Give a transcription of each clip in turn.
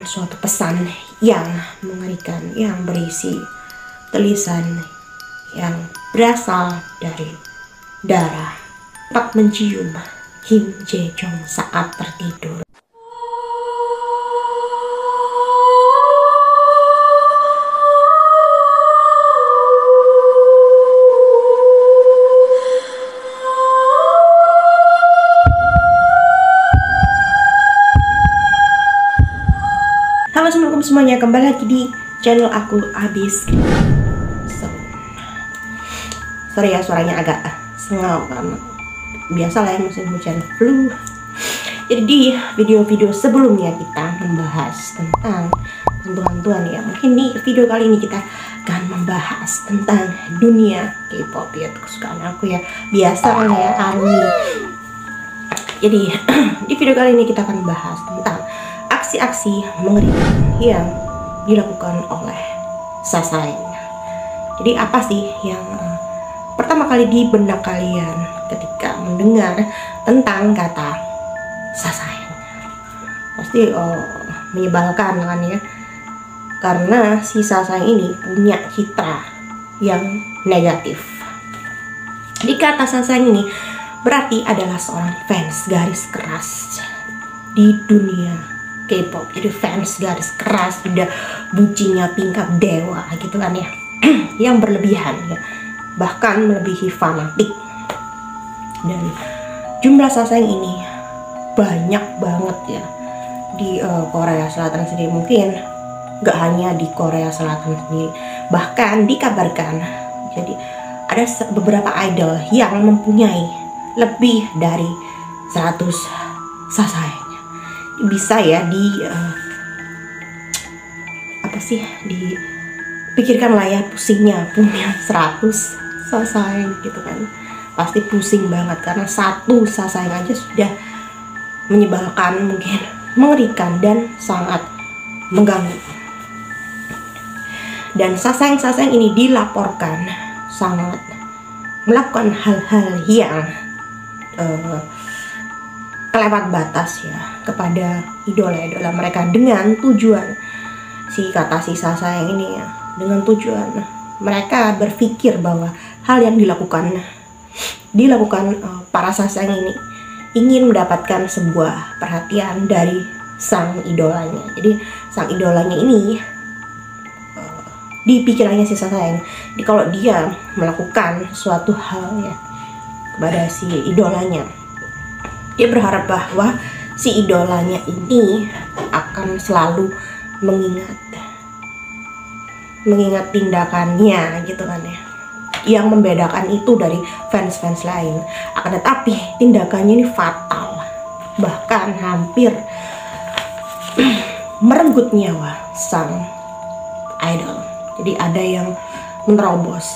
suatu pesan yang mengerikan yang berisi tulisan yang berasal dari darah dapat mencium Kim Jae Jong saat tertidur. Halo, assalamualaikum semuanya, kembali lagi di channel aku Abis. Sorry ya, suaranya agak sengau karena biasa lah ya, musim hujan flu. Jadi di video-video sebelumnya kita membahas tentang hantu-hantuan ya. Mungkin di video kali ini kita akan membahas tentang dunia K-pop ya, kesukaan aku ya. Biasa kan ya, ARMY. Jadi di video kali ini kita akan membahas tentang aksi-aksi mengerikan yang dilakukan oleh Sasaeng. Jadi apa sih yang pertama kali di benak kalian ketika mendengar tentang kata Sasaeng? Pasti menyebalkan kan ya, karena si Sasaeng ini punya citra yang negatif. Di kata Sasaeng ini berarti adalah seorang fans garis keras di dunia K-pop. Jadi fans garis keras, udah bucinnya tingkat dewa gitu kan ya. Yang berlebihan ya, bahkan melebihi fanatik. Dan jumlah Sasaeng ini banyak banget ya di Korea Selatan sendiri. Mungkin gak hanya di Korea Selatan sendiri, bahkan dikabarkan jadi ada beberapa idol yang mempunyai lebih dari 100 Sasaeng. Bisa ya dipikirkan lah ya, pusingnya punya 100 Sasaeng gitu kan. Pasti pusing banget karena satu Sasaeng aja sudah menyebalkan, mungkin mengerikan dan sangat mengganggu. Dan Sasaeng ini dilaporkan sangat melakukan hal-hal yang kelewat batas ya kepada idola-idola mereka, dengan tujuan si Sasaeng ini ya, dengan tujuan mereka berpikir bahwa hal yang dilakukan para Sasaeng ini ingin mendapatkan sebuah perhatian dari sang idolanya. Jadi sang idolanya ini di pikirannya si Sasaeng, kalau dia melakukan suatu hal ya kepada si idolanya, dia berharap bahwa si idolanya ini akan selalu mengingat tindakannya gitu kan ya. Yang membedakan itu dari fans-fans lain, akan tetapi tindakannya ini fatal, bahkan hampir merenggut nyawa sang idol. Jadi ada yang menerobos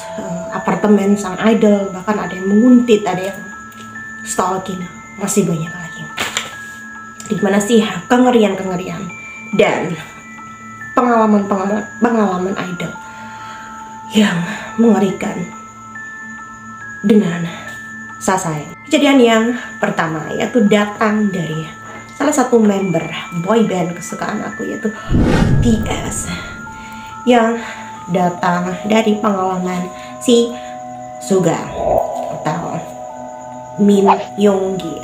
apartemen sang idol, bahkan ada yang menguntit, ada yang stalking, masih banyak lagi. Dimana sih kengerian dan pengalaman idol yang mengerikan dengan Sasaeng. Kejadian yang pertama yaitu datang dari salah satu member boyband kesukaan aku, yaitu BTS, yang datang dari pengalaman si Suga atau Min Yoongi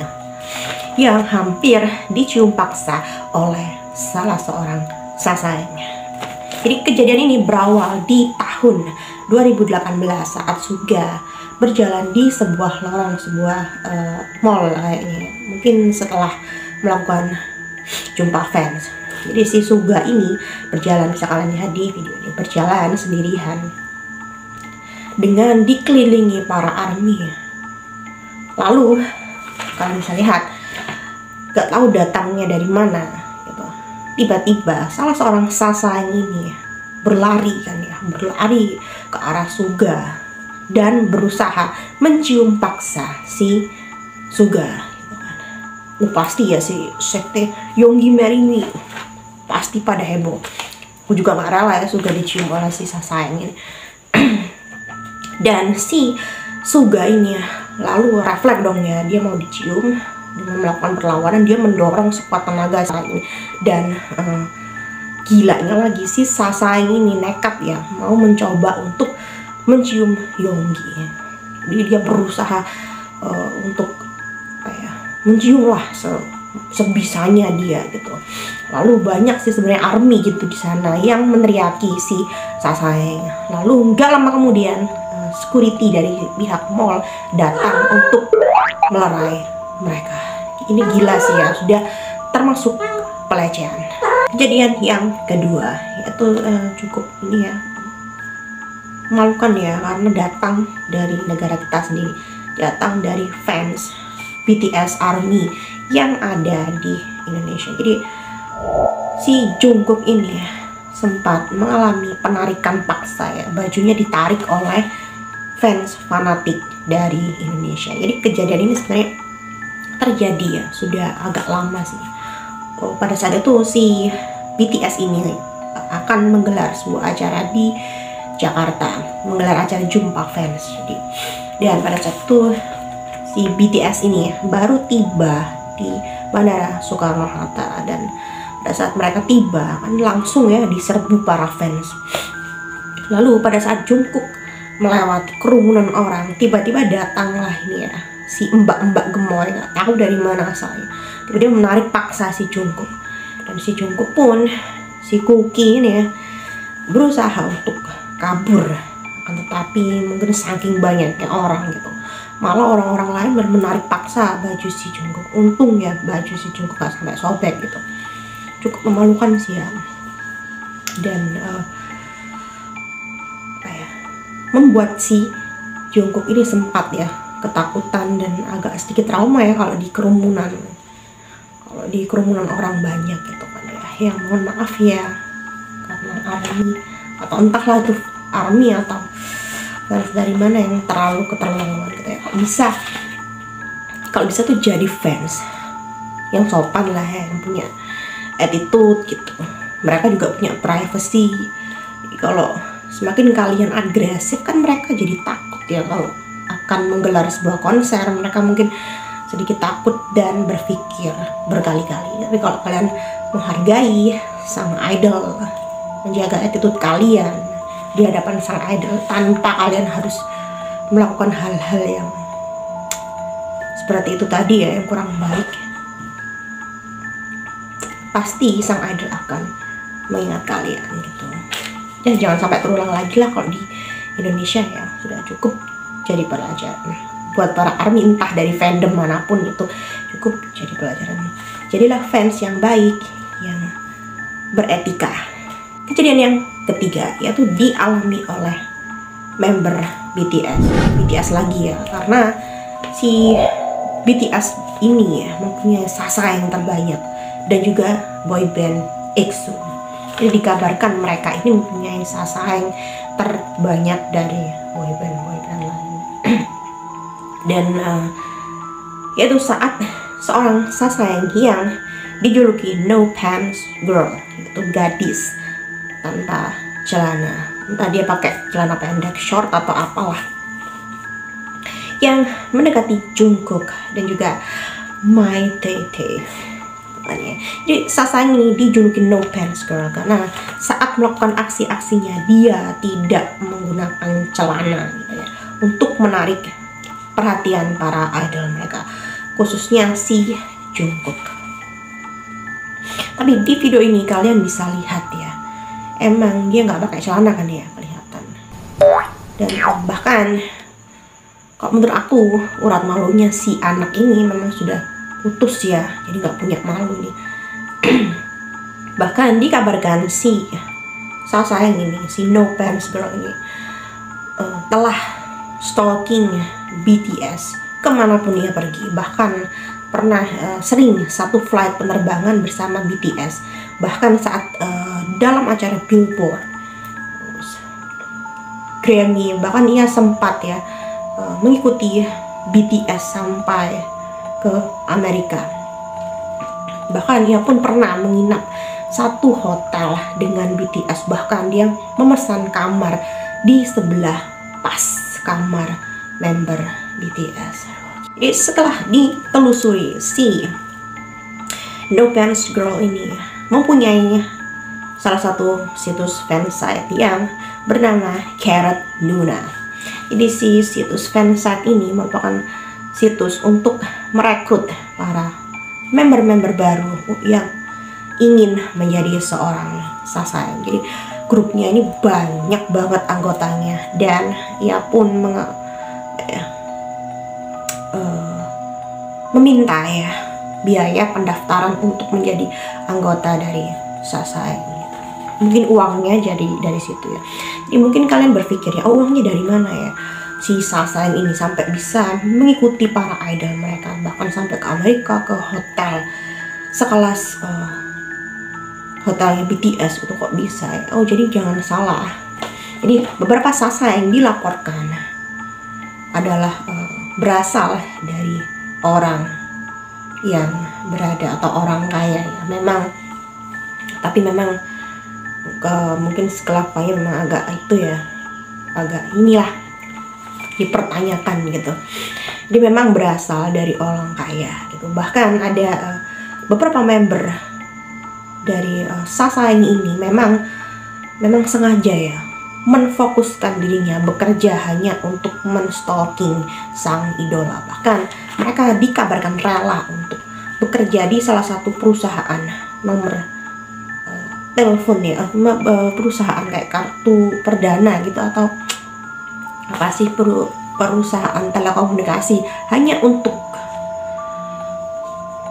yang hampir dicium paksa oleh salah seorang Sasaeng. Jadi kejadian ini berawal di tahun 2018 saat Suga berjalan di sebuah lorong sebuah mall kayaknya, mungkin setelah melakukan jumpa fans. Jadi si Suga ini berjalan, bisa kalian lihat di video ini, berjalan sendirian dengan dikelilingi para ARMY. Lalu kalian bisa lihat, gak tahu datangnya dari mana gitu, tiba-tiba salah seorang Sasaeng ini berlari ke arah Suga dan berusaha mencium paksa si Suga gitu kan. Pasti ya si sekte Yoongi Marry Me pasti pada heboh. Aku juga gak rela ya Suga dicium oleh si Sasaeng ini. Dan si Suga ini lalu refleks dong ya, dia mau dicium. Dengan melakukan perlawanan, dia mendorong sekuat tenaga saat ini dan gilanya lagi si Sasaeng ini nekat ya mau mencoba untuk mencium Yonggi. Jadi dia berusaha untuk mencium lah sebisanya dia gitu. Lalu banyak sih sebenarnya army gitu di sana yang meneriaki si Sasaeng. Lalu nggak lama kemudian security dari pihak mall datang untuk melerai mereka. Ini gila sih ya, sudah termasuk pelecehan. Kejadian yang kedua yaitu cukup ini ya memalukan ya, karena datang dari negara kita sendiri, datang dari fans BTS ARMY yang ada di Indonesia. Jadi si Jungkook ini sempat mengalami penarikan paksa ya, bajunya ditarik oleh fans fanatik dari Indonesia. Jadi kejadian ini sebenarnya terjadi ya sudah agak lama sih. Pada saat itu si BTS ini akan menggelar sebuah acara di Jakarta, menggelar acara jumpa fans. Jadi, dan pada saat itu si BTS ini baru tiba di Bandara Soekarno-Hatta, dan pada saat mereka tiba kan langsung ya diserbu para fans. Lalu pada saat Jungkook melewati kerumunan orang, tiba-tiba datanglah ini ya si mbak-mbak gemoy, nggak tahu dari mana asalnya, tiba-tiba menarik paksa si Jungkook. Dan si Jungkook pun, si Cookie ini ya berusaha untuk kabur, akan tetapi mungkin saking banyaknya orang gitu, malah orang-orang lain menarik paksa baju si Jungkook. Untung ya baju si Jungkook gak sampai sobek gitu. Cukup memalukan sih ya, dan membuat si Jungkook ini sempat ya ketakutan dan agak sedikit trauma ya kalau di kerumunan orang banyak gitu kan ya. Yang mohon maaf ya, karena ARMY atau entahlah itu ARMY atau fans dari mana yang terlalu keterlaluan gitu ya. Kalau bisa tuh jadi fans yang sopan lah ya, yang punya attitude gitu. Mereka juga punya privacy. Jadi kalau semakin kalian agresif kan mereka jadi takut ya kalau akan menggelar sebuah konser. Mereka mungkin sedikit takut dan berpikir berkali-kali. Tapi kalau kalian menghargai sang idol, menjaga attitude kalian di hadapan sang idol tanpa kalian harus melakukan hal-hal yang seperti itu tadi ya, yang kurang baik, pasti sang idol akan mengingat kalian gitu. Ya jangan sampai terulang lagi lah kalau di Indonesia ya. Sudah cukup jadi pelajaran buat para ARMY, entah dari fandom manapun, itu cukup jadi pelajaran. Jadilah fans yang baik, yang beretika. Kejadian yang ketiga yaitu dialami oleh member BTS lagi ya, karena si BTS ini ya mempunyai Sasaeng terbanyak dan juga boyband EXO. Jadi dikabarkan mereka ini mempunyai Sasaeng terbanyak dari boyband lain. Dan yaitu saat seorang Sasaeng yang dijuluki No Pants Girl, itu gadis tanpa celana, entah dia pakai celana pendek, short atau apalah, yang mendekati Jungkook dan juga My Tae. Jadi Sasaeng ini dijuluki No Pants Girl karena saat melakukan aksi-aksinya dia tidak menggunakan celana gitu ya, untuk menarik perhatian para idol mereka, khususnya si Jungkook. Tapi di video ini kalian bisa lihat ya, emang dia nggak pakai celana kan ya, kelihatan. Dan bahkan kalau menurut aku urat malunya si anak ini memang sudah putus ya, jadi nggak punya malu nih. Bahkan dikabarkan si Sasaeng ini, si No Pants Girl ini telah stalking BTS kemanapun dia pergi. Bahkan pernah sering satu flight penerbangan bersama BTS. Bahkan saat dalam acara Billboard, Grammy, bahkan ia sempat ya mengikuti BTS sampai ke Amerika. Bahkan ia pun pernah menginap satu hotel dengan BTS. Bahkan dia memesan kamar di sebelah pas kamar member BTS. Jadi setelah ditelusuri, si No Pants Girl ini mempunyai salah satu situs fansite yang bernama Carrot Nuna. Jadi si situs fansite ini merupakan situs untuk merekrut para member-member baru yang ingin menjadi seorang Sasayang. Jadi grupnya ini banyak banget anggotanya, dan ia pun meminta ya biaya pendaftaran untuk menjadi anggota dari Sasayang. Mungkin uangnya jadi dari situ ya. Jadi mungkin kalian berpikir ya, uangnya dari mana ya si Sasayang ini sampai bisa mengikuti para idol mereka, bahkan sampai ke Amerika, ke hotel sekelas hotelnya BTS, itu kok bisa ya? Oh, jadi jangan salah. Jadi beberapa Sasayang dilaporkan adalah berasal dari orang yang berada atau orang kaya ya. Tapi memang mungkin kelakuannya memang agak inilah dipertanyakan gitu. Jadi memang berasal dari orang kaya gitu. Bahkan ada beberapa member dari Sasayang ini memang sengaja ya menfokuskan dirinya bekerja hanya untuk menstalking sang idola. Bahkan mereka dikabarkan rela untuk bekerja di salah satu perusahaan nomor telepon ya, perusahaan kayak kartu perdana gitu, atau apa sih, perusahaan telekomunikasi, hanya untuk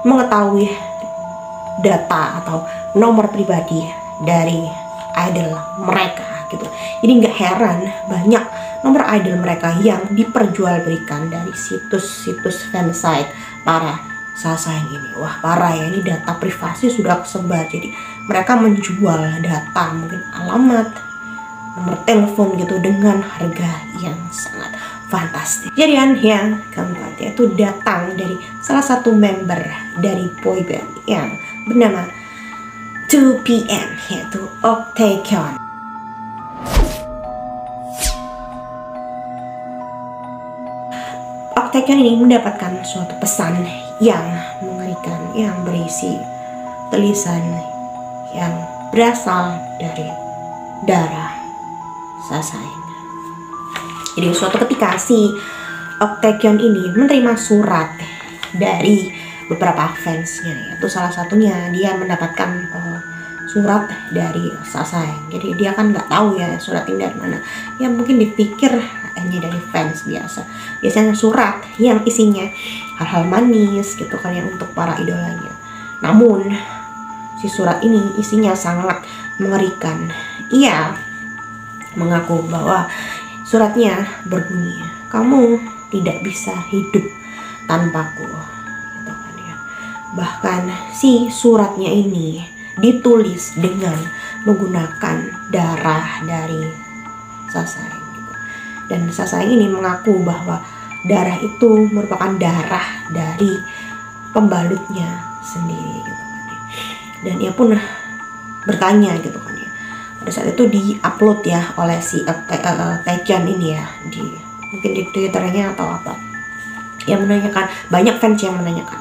mengetahui data atau nomor pribadi dari idol mereka gitu. Jadi nggak heran banyak nomor idol mereka yang diperjualbelikan dari situs-situs fansite para Sasayang ini. Wah, parah ya, ini data privasi sudah kesebar. Jadi mereka menjual data, mungkin alamat, nomor telepon gitu, dengan harga yang sangat fantastis. Kejadian yang keempat yaitu datang dari salah satu member dari boyband yang bernama 2PM, yaitu Octagon. Octagon ini mendapatkan suatu pesan yang mengerikan yang berisi tulisan yang berasal dari darah Sasayang. Jadi suatu ketika si Octagon ini menerima surat dari beberapa fansnya, yaitu salah satunya dia mendapatkan surat dari Sasayang. Jadi dia kan nggak tahu ya surat ini dari mana. Ya mungkin dipikir hanya dari fans biasa. Biasanya surat yang isinya hal-hal manis gitu kan, yang untuk para idolanya. Namun si surat ini isinya sangat mengerikan. Ia mengaku bahwa suratnya berbunyi, "Kamu tidak bisa hidup tanpaku." Gitu kan ya. Bahkan si suratnya ini ditulis dengan menggunakan darah dari Sasayang gitu. Dan Sasayang ini mengaku bahwa darah itu merupakan darah dari pembalutnya sendiri gitu kan ya. Dan ia pun bertanya gitu kan ya. Pada saat itu di-upload ya oleh si Taecyeon ini ya, mungkin di Twitternya atau apa, yang menanyakan, banyak fans yang menanyakan,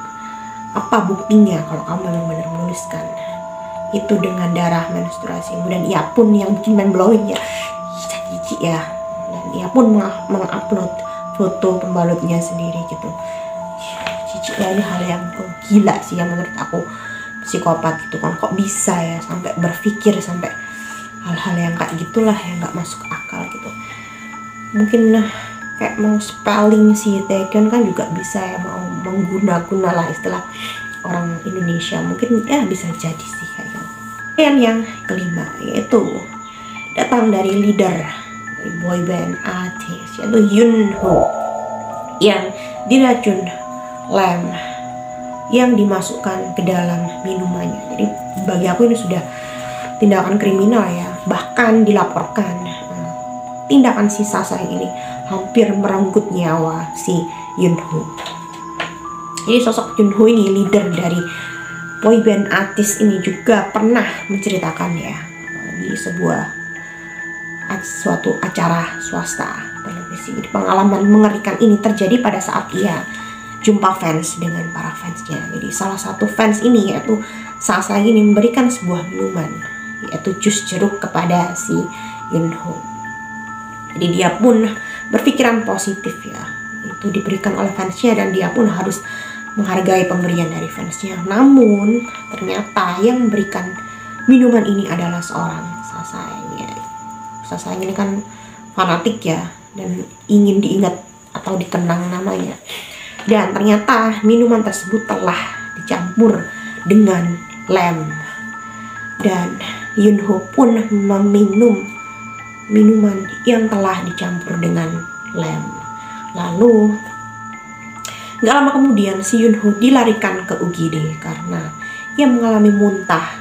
apa buktinya kalau kamu memang benar menuliskan itu dengan darah menstruasimu. Dan ia pun yang bikin mind blowing ya, jijik ya, dan ia pun mengupload foto pembalutnya sendiri gitu. Jijik ya, ini hal yang gila sih yang menurut aku, psikopat gitu kan. Kok bisa ya sampai berpikir sampai hal-hal yang kayak gitulah, yang nggak masuk akal gitu. Mungkin kayak mau spelling si Taecyeon kan juga bisa ya, mau mengguna-guna lah istilah orang Indonesia, mungkin ya bisa jadi sih kayak gitu. Dan yang kelima yaitu datang dari leader dari boyband artis, yaitu Yunho, yang diracun lem yang dimasukkan ke dalam minumannya. Jadi bagi aku ini sudah tindakan kriminal ya. Bahkan dilaporkan tindakan si Sasayang ini hampir merenggut nyawa si Yunho. Jadi sosok Yunho ini, leader dari boyband artis ini, juga pernah menceritakan ya di suatu acara swasta televisi. Jadi pengalaman mengerikan ini terjadi pada saat ia jumpa fans dengan para fansnya. Jadi salah satu fans ini yaitu Sasayang ini memberikan sebuah minuman yaitu jus jeruk kepada si Yunho. Jadi dia pun berpikiran positif ya, itu diberikan oleh fansnya dan dia pun harus menghargai pemberian dari fansnya. Namun ternyata yang memberikan minuman ini adalah seorang Sasaeng ya. Sasaeng ini kan fanatik ya dan ingin diingat atau dikenang namanya. Dan ternyata minuman tersebut telah dicampur dengan lem. Dan Yunho pun meminum minuman yang telah dicampur dengan lem. Lalu gak lama kemudian si Yunho dilarikan ke UGD karena ia mengalami muntah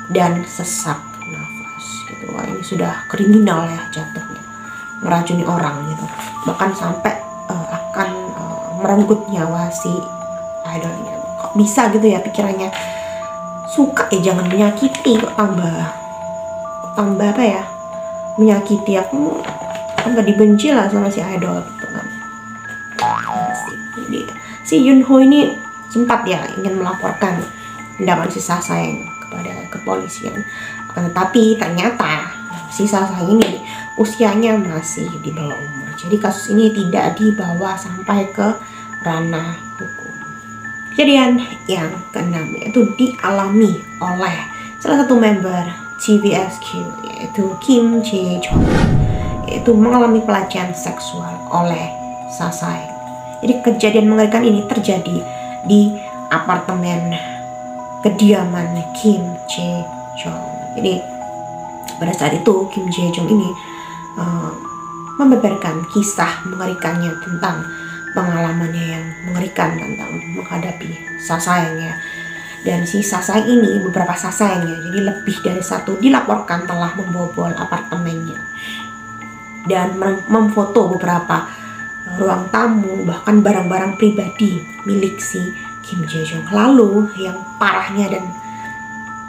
dan sesak nafas gitu. Wah, ini sudah kriminal ya jatuhnya, meracuni orang gitu, bahkan sampai akan merenggut nyawa si idolnya. Kok bisa gitu ya pikirannya, suka ya jangan menyakiti, kok tambah apa ya, menyakiti. Aku tambah dibenci lah sama si idol gitu kan. Si Yunho ini sempat ya ingin melaporkan tindakan si Sasaeng kepada kepolisian, akan tetapi ternyata si Sasaeng ini usianya masih di bawah umur, jadi kasus ini tidak dibawa sampai ke ranah hukum. Kejadian yang keenam yaitu dialami oleh salah satu member TVXQ, yaitu Kim Jae-jong, yaitu mengalami pelecehan seksual oleh Sasaeng. Jadi kejadian mengerikan ini terjadi di apartemen kediaman Kim Jae-jong. Jadi pada saat itu Kim Jae-jong ini membeberkan kisah mengerikannya tentang pengalamannya yang mengerikan tentang menghadapi Sasaeng ya. Dan si Sasaeng ini, beberapa Sasaeng ya, jadi lebih dari satu, dilaporkan telah membobol apartemennya dan memfoto beberapa ruang tamu, bahkan barang-barang pribadi milik si Kim Jae-jong. Lalu yang parahnya dan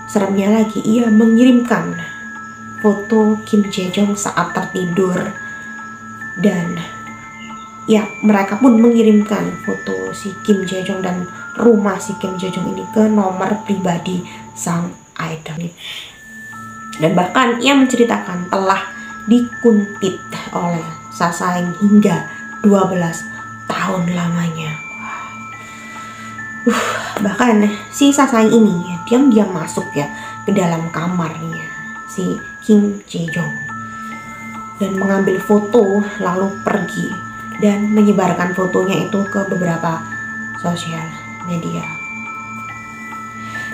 seremnya lagi, ia mengirimkan foto Kim Jae-jong saat tertidur, dan ya mereka pun mengirimkan foto si Kim Jae-jong dan rumah si Kim Jae-jong ini ke nomor pribadi sang idol. Dan bahkan ia menceritakan telah dikuntit oleh Sasaeng hingga 12 tahun lamanya. Bahkan si Sasaeng ini ya, diam-diam masuk ya ke dalam kamarnya si Kim Jae-jong dan mengambil foto, lalu pergi dan menyebarkan fotonya itu ke beberapa sosial media.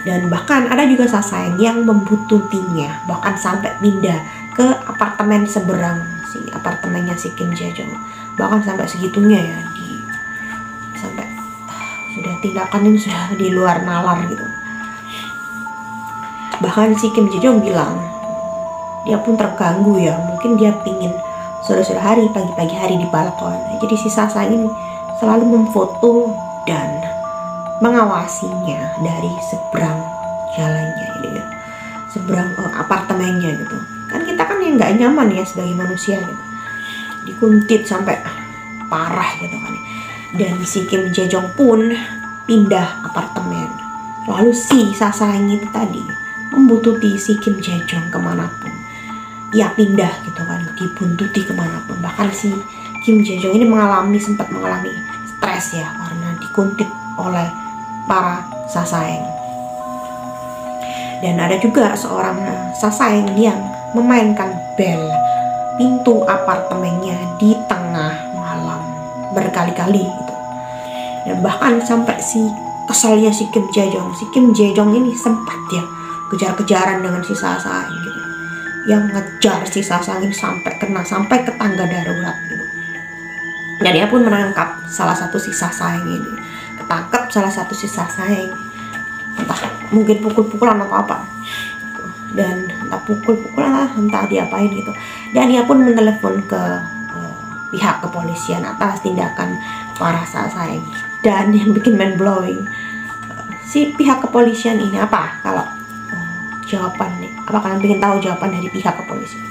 Dan bahkan ada juga Sasaeng yang membuntutinya, bahkan sampai pindah ke apartemen seberang si apartemennya si Kim Jae-jong. Bahkan sampai segitunya ya, sampai sudah tindakan ini sudah di luar nalar gitu. Bahkan si Kim Jae-jong bilang dia pun terganggu ya, mungkin dia pingin sore-sore hari, pagi-pagi hari di balkon. Jadi si Sasaeng ini selalu memfoto dan mengawasinya dari seberang jalannya gitu ya, seberang apartemennya gitu. Kan kita kan yang nggak nyaman ya sebagai manusia gitu, dikuntit sampai parah gitu kan. Dan si Kim Jae-jong pun pindah apartemen. Lalu si Sasaeng itu tadi membuntuti si Kim Jae-jong kemanapun. Ia pindah gitu kan, dibuntuti kemanapun. Bahkan si Kim Jae-jong ini sempat mengalami stres ya karena dikuntit oleh para Sasaeng. Dan ada juga seorang Sasaeng yang memainkan bel pintu apartemennya di tengah malam berkali-kali gitu. Dan bahkan sampai si kesalnya si Kim Jae-jong ini sempat ya kejar-kejaran dengan si Sasaeng gitu, yang ngejar si Sasaeng ini sampai ke tangga darurat gitu. Dan dia pun menangkap salah satu si Sasaeng ini, ketangkep salah satu si Sasaeng, entah mungkin pukul-pukulan atau apa, dan entah pukul-pukulan lah, entah diapain gitu. Dan ia pun menelpon ke pihak kepolisian atas tindakan para Sasaeng. Dan yang bikin mind blowing, si pihak kepolisian ini apa kalau jawabannya, apa kalian ingin tahu jawaban dari pihak kepolisian?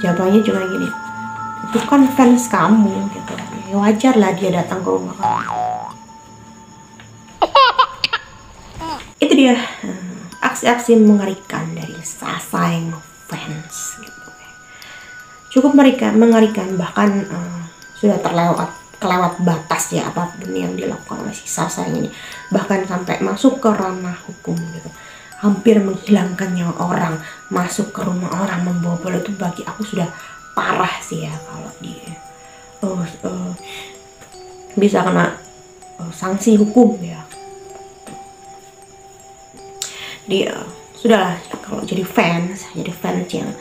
Jawabannya cuma gini, itu kan fans kamu gitu, ya wajar lah dia datang ke rumah kamu. Itu dia aksi-aksi mengerikan dari Sasaeng fans gitu. Cukup mengerikan, bahkan sudah kelewat batas ya apapun yang dilakukan oleh si Sasaeng ini, bahkan sampai masuk ke ranah hukum gitu, hampir menghilangkan nyawa orang, masuk ke rumah orang, membobol. Itu bagi aku sudah parah sih ya kalau dia bisa kena sanksi hukum ya. Dia sudahlah, kalau jadi fans yang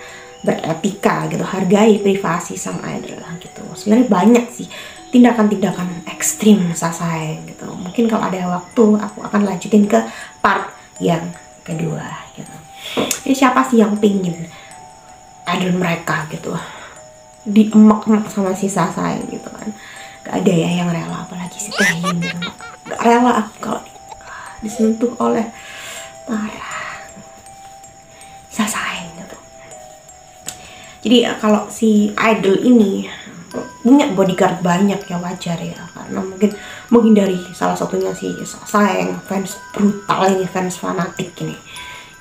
beretika gitu, hargai privasi sang idol gitu. Sebenarnya banyak sih tindakan-tindakan ekstrim Sasaeng gitu. Mungkin kalau ada waktu aku akan lanjutin ke part yang kedua gitu. Jadi siapa sih yang pingin idol mereka gitu diemak-emak sama si Sasaeng gitu kan? Gak ada ya yang rela, apalagi si Taehyung gitu. Gak rela aku kalau disentuh oleh Sasaeng gitu. Jadi kalau si idol ini punya bodyguard banyak ya, wajar ya, karena mungkin menghindari salah satunya si Sasaeng, fans brutal ini, fans fanatik ini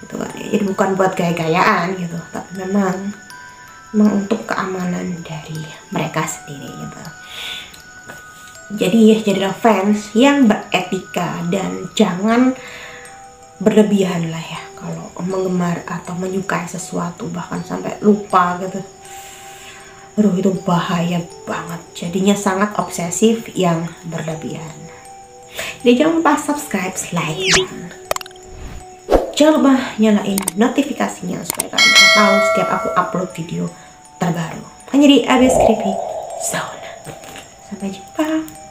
gitu kan. Jadi bukan buat gaya-gayaan gitu, tapi memang untuk keamanan dari mereka sendiri gitu. Jadi jadilah fans yang beretika dan jangan berlebihan lah ya kalau menggemar atau menyukai sesuatu, bahkan sampai lupa gitu. Aduh, itu bahaya banget, jadinya sangat obsesif yang berlebihan. Jadi jangan lupa subscribe, like, dan jangan lupa nyalain notifikasinya supaya kalian bisa tahu setiap aku upload video terbaru hanya di Abyss Creepy Zone. Sampai jumpa.